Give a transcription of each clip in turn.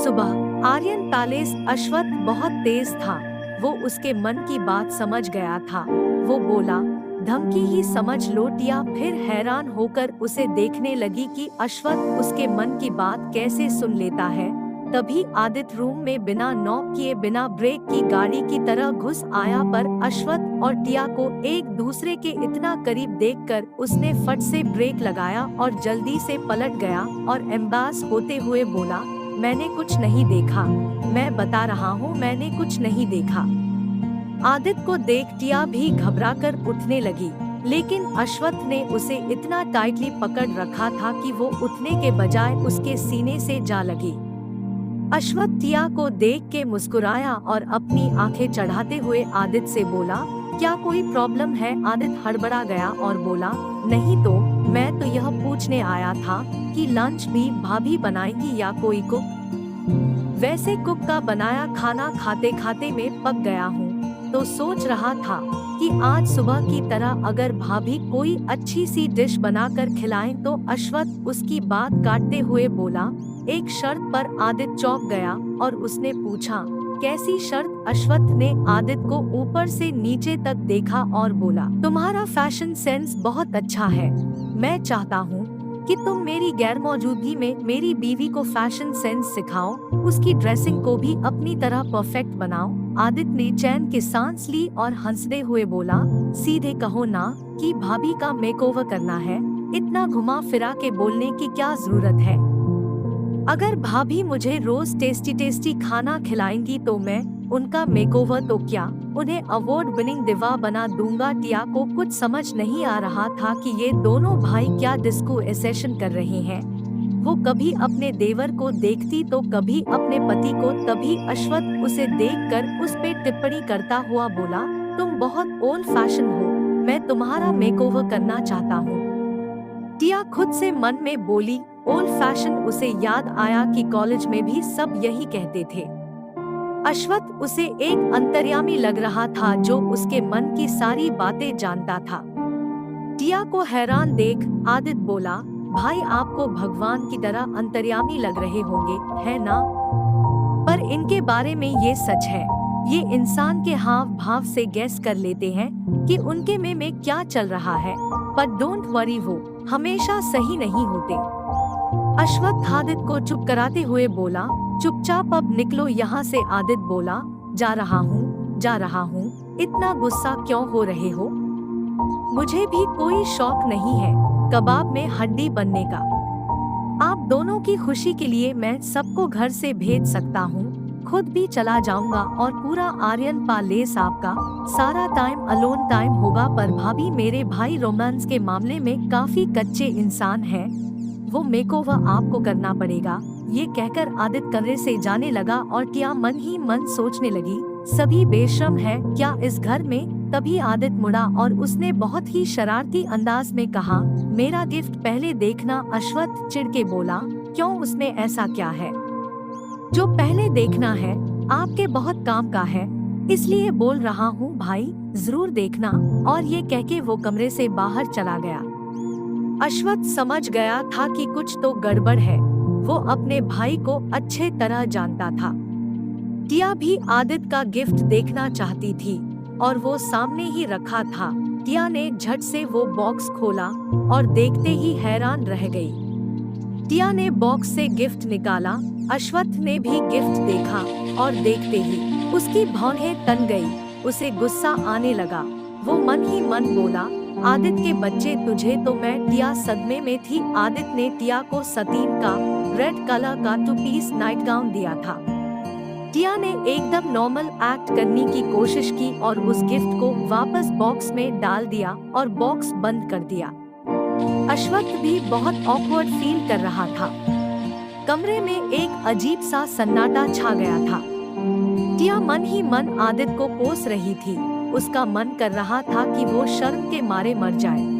सुबह आर्यन पैलेस। अश्वत्थ बहुत तेज था। वो उसके मन की बात समझ गया था। वो बोला, धमकी ही समझ लो। टिया फिर हैरान होकर उसे देखने लगी कि अश्वत्थ उसके मन की बात कैसे सुन लेता है। तभी आदित्य रूम में बिना नॉक किए बिना ब्रेक की गाड़ी की तरह घुस आया, पर अश्वत्थ और टिया को एक दूसरे के इतना करीब देखकर उसने फट से ब्रेक लगाया और जल्दी से पलट गया और एम्बास होते हुए बोला, मैंने कुछ नहीं देखा। मैं बता रहा हूँ, मैंने कुछ नहीं देखा। आदित्य को देख टिया भी घबराकर उठने लगी, लेकिन अश्वत्थ ने उसे इतना टाइटली पकड़ रखा था कि वो उठने के बजाय उसके सीने से जा लगी। अश्वत्थ टिया को देख के मुस्कुराया और अपनी आंखें चढ़ाते हुए आदित्य से बोला, क्या कोई प्रॉब्लम है? आदित्य हड़बड़ा गया और बोला, नहीं तो मैं तो यह पूछने आया था कि लंच भी भाभी बनाएंगी या कोई कुक? वैसे कुक का बनाया खाना खाते खाते मैं पक गया हूँ, तो सोच रहा था कि आज सुबह की तरह अगर भाभी कोई अच्छी सी डिश बनाकर खिलाएं तो। अश्वत्थ उसकी बात काटते हुए बोला, एक शर्त पर। आदित्य चौंक गया और उसने पूछा, कैसी शर्त? अश्वत्थ ने आदित्य को ऊपर से नीचे तक देखा और बोला, तुम्हारा फैशन सेंस बहुत अच्छा है। मैं चाहता हूँ कि तुम मेरी गैर मौजूदगी में मेरी बीवी को फैशन सेंस सिखाओ, उसकी ड्रेसिंग को भी अपनी तरह परफेक्ट बनाओ। आदित्य ने चैन की सांस ली और हंसते हुए बोला, सीधे कहो ना कि भाभी का मेकओवर करना है। इतना घुमा फिरा के बोलने की क्या जरूरत है? अगर भाभी मुझे रोज टेस्टी टेस्टी खाना खिलाएंगी तो मैं उनका मेकओवर तो क्या, उन्हें अवार्ड विनिंग दिवा बना दूंगा। टिया को कुछ समझ नहीं आ रहा था कि ये दोनों भाई क्या डिस्को एसेशन कर रहे हैं। वो कभी अपने देवर को देखती तो कभी अपने पति को। तभी अश्वत्थ उसे देखकर उस पे टिप्पणी करता हुआ बोला, तुम बहुत ओल्ड फैशन हो, मैं तुम्हारा मेकओवर करना चाहता हूँ। टिया खुद से मन में बोली, ओल्ड फैशन। उसे याद आया कि कॉलेज में भी सब यही कहते थे। अश्वत्थ उसे एक अंतर्यामी लग रहा था जो उसके मन की सारी बातें जानता था। टिया को हैरान देख आदित्य बोला, भाई आपको भगवान की तरह अंतर्यामी लग रहे होंगे, है ना? पर इनके बारे में ये सच है, ये इंसान के हाव भाव से गैस कर लेते हैं कि उनके में क्या चल रहा है। पर डोंट वरी, वो हमेशा सही नहीं होते। अश्वत्थ आदित्य को चुप कराते हुए बोला, चुपचाप अब निकलो यहाँ से। आदित्य बोला, जा रहा हूँ, जा रहा हूँ। इतना गुस्सा क्यों हो रहे हो? मुझे भी कोई शौक नहीं है कबाब में हड्डी बनने का। आप दोनों की खुशी के लिए मैं सबको घर से भेज सकता हूँ, खुद भी चला जाऊंगा और पूरा आर्यन पैलेस आपका सारा टाइम अलोन टाइम होगा। पर भाभी, मेरे भाई रोमांस के मामले में काफी कच्चे इंसान हैं, वो मेकओवर आपको करना पड़ेगा। ये कहकर आदित्य कमरे से जाने लगा और टिया मन ही मन सोचने लगी, सभी बेशर्म है क्या इस घर में? तभी आदित्य मुड़ा और उसने बहुत ही शरारती अंदाज में कहा, मेरा गिफ्ट पहले देखना। अश्वत्थ चिढ़ के बोला, क्यों, उसमें ऐसा क्या है जो पहले देखना है? आपके बहुत काम का है, इसलिए बोल रहा हूँ भाई, जरूर देखना। और ये कहके वो कमरे से बाहर चला गया। अश्वत्थ समझ गया था कि कुछ तो गड़बड़ है। वो अपने भाई को अच्छे तरह जानता था। टिया भी आदित्य का गिफ्ट देखना चाहती थी और वो सामने ही रखा था। टिया ने झट से वो बॉक्स खोला और देखते ही हैरान रह गई। टिया ने बॉक्स से गिफ्ट निकाला। अश्वत्थ ने भी गिफ्ट देखा और देखते ही उसकी भौहें तन गई। उसे गुस्सा आने लगा। वो मन ही मन बोला, आदित्य के बच्चे तुझे तो मैं। टिया सदमे में थी। आदित्य ने टिया को सतीन का रेड कलर का 2 पीस नाइट गाउन दिया था। टिया ने एकदम नॉर्मल एक्ट करने की कोशिश की और उस गिफ्ट को वापस बॉक्स में डाल दिया और बॉक्स बंद कर दिया। अश्वत्थ भी बहुत ऑकवर्ड फील कर रहा था। कमरे में एक अजीब सा सन्नाटा छा गया था। टिया मन ही मन आदित्य को कोस रही थी। उसका मन कर रहा था कि वो शर्म के मारे मर जाए।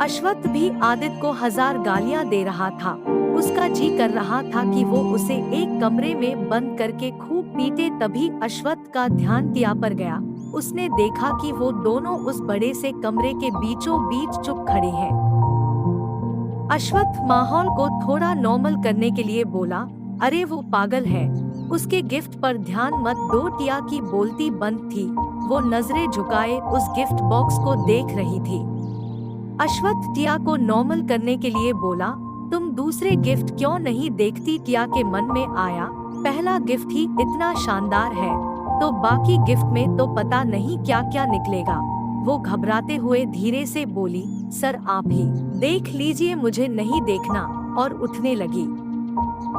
अश्वत्थ भी आदित्य को 1000 गालियां दे रहा था। उसका जी कर रहा था कि वो उसे एक कमरे में बंद करके खूब पीटे। तभी अश्वत्थ का ध्यान टिया पर गया। उसने देखा कि वो दोनों उस बड़े से कमरे के बीचों बीच चुप खड़े हैं। अश्वत्थ माहौल को थोड़ा नॉर्मल करने के लिए बोला, अरे वो पागल है, उसके गिफ्ट पर ध्यान मत दो। टिया की बोलती बंद थी, वो नजरें झुकाए उस गिफ्ट बॉक्स को देख रही थी। अश्वत्थ टिया को नॉर्मल करने के लिए बोला, तुम दूसरे गिफ्ट क्यों नहीं देखती? टिया के मन में आया, पहला गिफ्ट ही इतना शानदार है तो बाकी गिफ्ट में तो पता नहीं क्या क्या निकलेगा। वो घबराते हुए धीरे से बोली, सर आप ही देख लीजिए, मुझे नहीं देखना, और उठने लगी।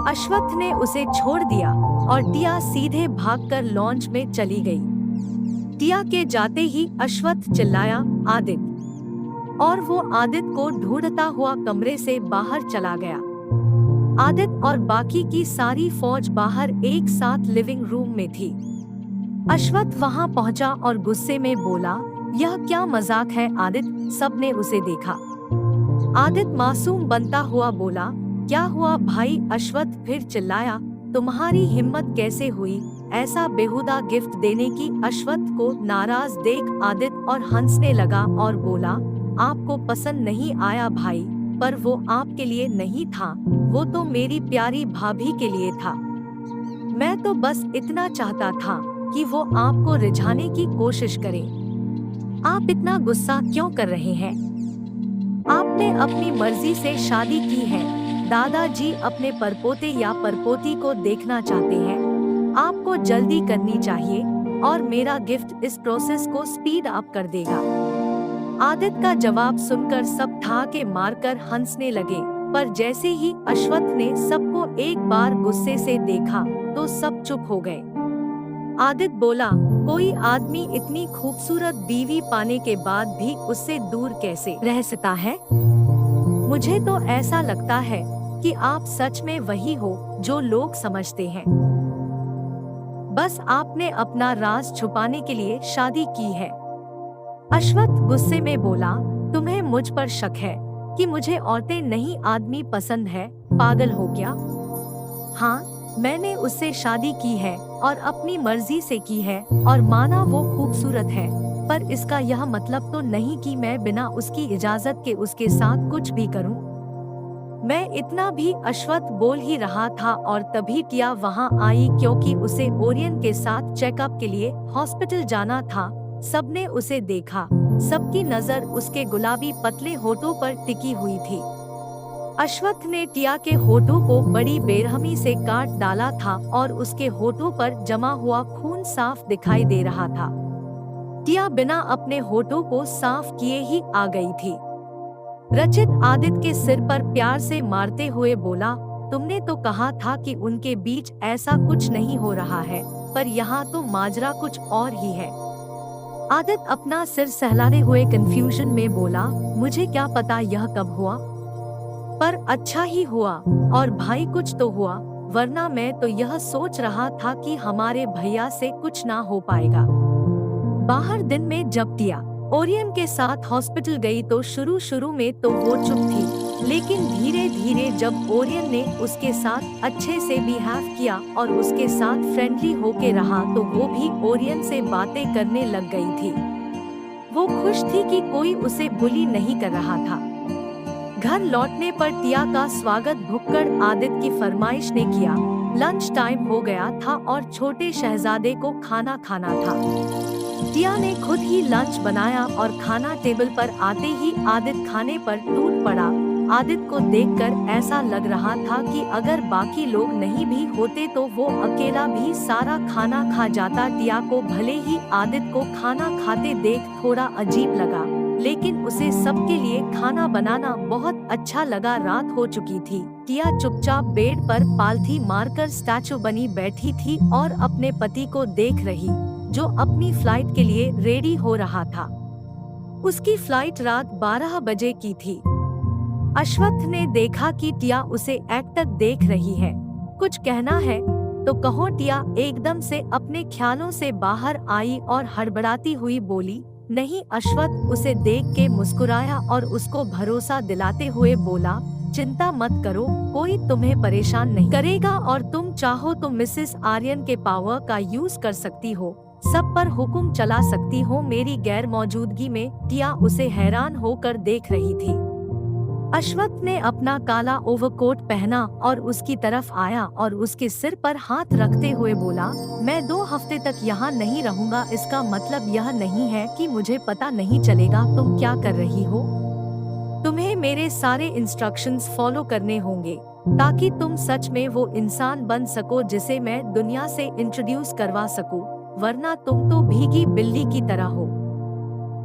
अश्वत्थ ने उसे छोड़ दिया और टिया सीधे भागकर लॉन्च में चली गई। टिया के जाते ही अश्वत्थ चिल्लाया, आदित्य, और वो आदित्य को ढूंढता हुआ कमरे से बाहर चला गया। आदित्य और बाकी की सारी फौज बाहर एक साथ लिविंग रूम में थी। अश्वत्थ वहां पहुंचा और गुस्से में बोला, यह क्या मजाक है आदित्य? सबने उसे देखा। आदित्य मासूम बनता हुआ बोला, क्या हुआ भाई? अश्वत्थ फिर चिल्लाया, तुम्हारी हिम्मत कैसे हुई ऐसा बेहुदा गिफ्ट देने की? अश्वत्थ को नाराज देख आदित्य और हंसने लगा और बोला, आपको पसंद नहीं आया भाई, पर वो आपके लिए नहीं था, वो तो मेरी प्यारी भाभी के लिए था। मैं तो बस इतना चाहता था कि वो आपको रिझाने की कोशिश करे। आप इतना गुस्सा क्यों कर रहे हैं? आपने अपनी मर्जी से शादी की है। दादाजी अपने परपोते या परपोती को देखना चाहते हैं। आपको जल्दी करनी चाहिए और मेरा गिफ्ट इस प्रोसेस को स्पीड अप कर देगा। आदित्य का जवाब सुनकर सब ठाके मारकर हंसने लगे, पर जैसे ही अश्वत्थ ने सबको एक बार गुस्से से देखा तो सब चुप हो गए। आदित्य बोला, कोई आदमी इतनी खूबसूरत बीवी पाने के बाद भी उससे दूर कैसे रह सकता है? मुझे तो ऐसा लगता है कि आप सच में वही हो जो लोग समझते हैं। बस आपने अपना राज छुपाने के लिए शादी की है। अश्वत्थ गुस्से में बोला, तुम्हें मुझ पर शक है कि मुझे औरतें नहीं आदमी पसंद है? पागल हो क्या? हाँ, मैंने उससे शादी की है और अपनी मर्जी से की है, और माना वो खूबसूरत है, पर इसका यह मतलब तो नहीं कि मैं बिना उसकी इजाजत के उसके साथ कुछ भी करूं। मैं इतना भी अश्वत्थ बोल ही रहा था और तभी टिया वहां आई, क्योंकि उसे ओरियन के साथ चेकअप के लिए हॉस्पिटल जाना था। सबने उसे देखा, सबकी नजर उसके गुलाबी पतले होठों पर टिकी हुई थी। अश्वत्थ ने टिया के होठों को बड़ी बेरहमी से काट डाला था और उसके होठों पर जमा हुआ खून साफ दिखाई दे रहा था। टिया बिना अपने होठों को साफ किए ही आ गई थी। रचित आदित्य के सिर पर प्यार से मारते हुए बोला, तुमने तो कहा था कि उनके बीच ऐसा कुछ नहीं हो रहा है, पर यहाँ तो माजरा कुछ और ही है। आदित्य अपना सिर सहलाते हुए कंफ्यूजन में बोला, मुझे क्या पता यह कब हुआ, पर अच्छा ही हुआ, और भाई कुछ तो हुआ, वरना मैं तो यह सोच रहा था कि हमारे भैया से कुछ ना हो पाएगा। बाहर दिन में जब टिया ओरियन के साथ हॉस्पिटल गई तो शुरू में तो वो चुप थी, लेकिन धीरे धीरे जब ओरियन ने उसके साथ अच्छे से बिहेव किया और उसके साथ फ्रेंडली होके रहा तो वो भी ओरियन से बातें करने लग गई थी। वो खुश थी कि कोई उसे बुली नहीं कर रहा था। घर लौटने पर टिया का स्वागत भुक्कड़ आदित्य की फरमाइश ने किया। लंच टाइम हो गया था और छोटे शहजादे को खाना खाना था। टिया ने खुद ही लंच बनाया और खाना टेबल पर आते ही आदित्य खाने पर टूट पड़ा। आदित्य को देखकर ऐसा लग रहा था कि अगर बाकी लोग नहीं भी होते तो वो अकेला भी सारा खाना खा जाता। टिया को भले ही आदित्य को खाना खाते देख थोड़ा अजीब लगा, लेकिन उसे सबके लिए खाना बनाना बहुत अच्छा लगा। रात हो चुकी थी। टिया चुपचाप बेड पर पालथी मारकर स्टैचू बनी बैठी थी और अपने पति को देख रही, जो अपनी फ्लाइट के लिए रेडी हो रहा था। उसकी फ्लाइट रात 12 बजे की थी। अश्वत्थ ने देखा कि टिया उसे एकटक देख रही है। कुछ कहना है तो कहो। टिया एकदम से अपने ख्यालों से बाहर आई और हड़बड़ाती हुई बोली, नहीं। अश्वत्थ उसे देख के मुस्कुराया और उसको भरोसा दिलाते हुए बोला, चिंता मत करो, कोई तुम्हें परेशान नहीं करेगा और तुम चाहो तो मिसेस आर्यन के पावर का यूज कर सकती हो, सब पर हुक्म चला सकती हो मेरी गैर मौजूदगी में। टिया उसे हैरान होकर देख रही थी। अश्वत्थ ने अपना काला ओवरकोट पहना और उसकी तरफ आया और उसके सिर पर हाथ रखते हुए बोला, मैं 2 हफ्ते तक यहाँ नहीं रहूँगा। इसका मतलब यह नहीं है कि मुझे पता नहीं चलेगा तुम क्या कर रही हो। तुम्हें मेरे सारे इंस्ट्रक्शंस फॉलो करने होंगे ताकि तुम सच में वो इंसान बन सको जिसे मैं दुनिया से इंट्रोड्यूस करवा सकूं, वरना तुम तो भीगी बिल्ली की तरह हो।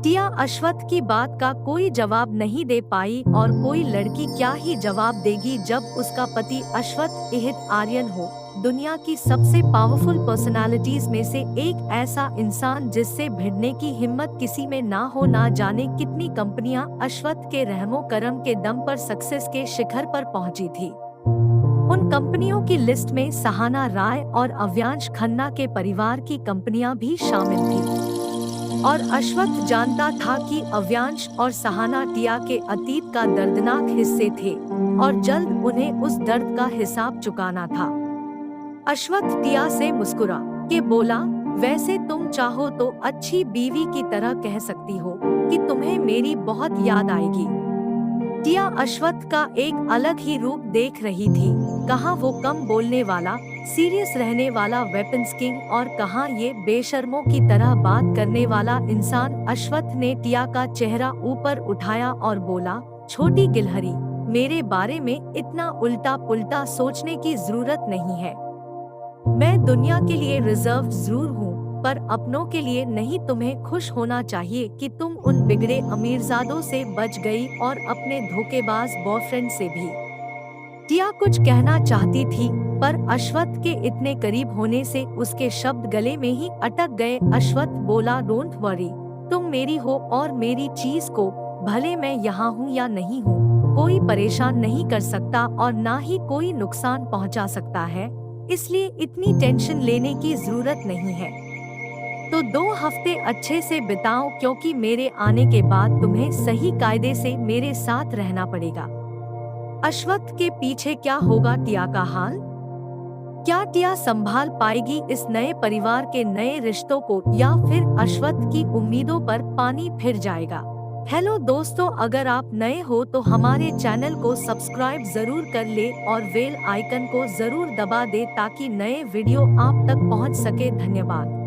टिया अश्वत्थ की बात का कोई जवाब नहीं दे पाई और कोई लड़की क्या ही जवाब देगी जब उसका पति अश्वत्थ इहित आर्यन हो, दुनिया की सबसे पावरफुल पर्सनालिटीज में से एक ऐसा इंसान जिससे भिड़ने की हिम्मत किसी में ना हो। ना जाने कितनी कंपनियां अश्वत्थ के रहमो करम के दम पर सक्सेस के शिखर पर पहुंची थी। उन कंपनियों की लिस्ट में सहाना राय और अव्यांश खन्ना के परिवार की कंपनियां भी शामिल थी और अश्वत्थ जानता था कि अव्यांश और सहाना टिया के अतीत का दर्दनाक हिस्से थे और जल्द उन्हें उस दर्द का हिसाब चुकाना था। अश्वत्थ टिया से मुस्कुरा के बोला, वैसे तुम चाहो तो अच्छी बीवी की तरह कह सकती हो कि तुम्हें मेरी बहुत याद आएगी। टिया अश्वत्थ का एक अलग ही रूप देख रही थी, कहाँ वो कम बोलने वाला, सीरियस रहने वाला वेपन्स किंग और कहाँ ये बेशर्मों की तरह बात करने वाला इंसान। अश्वत्थ ने टिया का चेहरा ऊपर उठाया और बोला, छोटी गिलहरी, मेरे बारे में इतना उल्टा पुल्टा सोचने की जरूरत नहीं है। मैं दुनिया के लिए रिजर्व जरूर हूँ, पर अपनों के लिए नहीं। तुम्हें खुश होना चाहिए कि तुम उन बिगड़े अमीरजादों से बच गई और अपने धोखेबाज बॉयफ्रेंड से भी। टिया कुछ कहना चाहती थी पर अश्वत्थ के इतने करीब होने से उसके शब्द गले में ही अटक गए। अश्वत्थ बोला, डोंट वरी, तुम मेरी हो और मेरी चीज को, भले मैं यहाँ हूँ या नहीं हूँ, कोई परेशान नहीं कर सकता और ना ही कोई नुकसान पहुँचा सकता है, इसलिए इतनी टेंशन लेने की जरूरत नहीं है। तो 2 हफ्ते अच्छे से बिताओ क्योंकि मेरे आने के बाद तुम्हें सही कायदे से मेरे साथ रहना पड़ेगा। अश्वत्थ के पीछे क्या होगा टिया का हाल? क्या टिया संभाल पाएगी इस नए परिवार के नए रिश्तों को या फिर अश्वत्थ की उम्मीदों पर पानी फिर जाएगा? हेलो दोस्तों, अगर आप नए हो तो हमारे चैनल को सब्सक्राइब जरूर कर ले और बेल आइकन को जरूर दबा दे ताकि नए वीडियो आप तक पहुंच सके। धन्यवाद।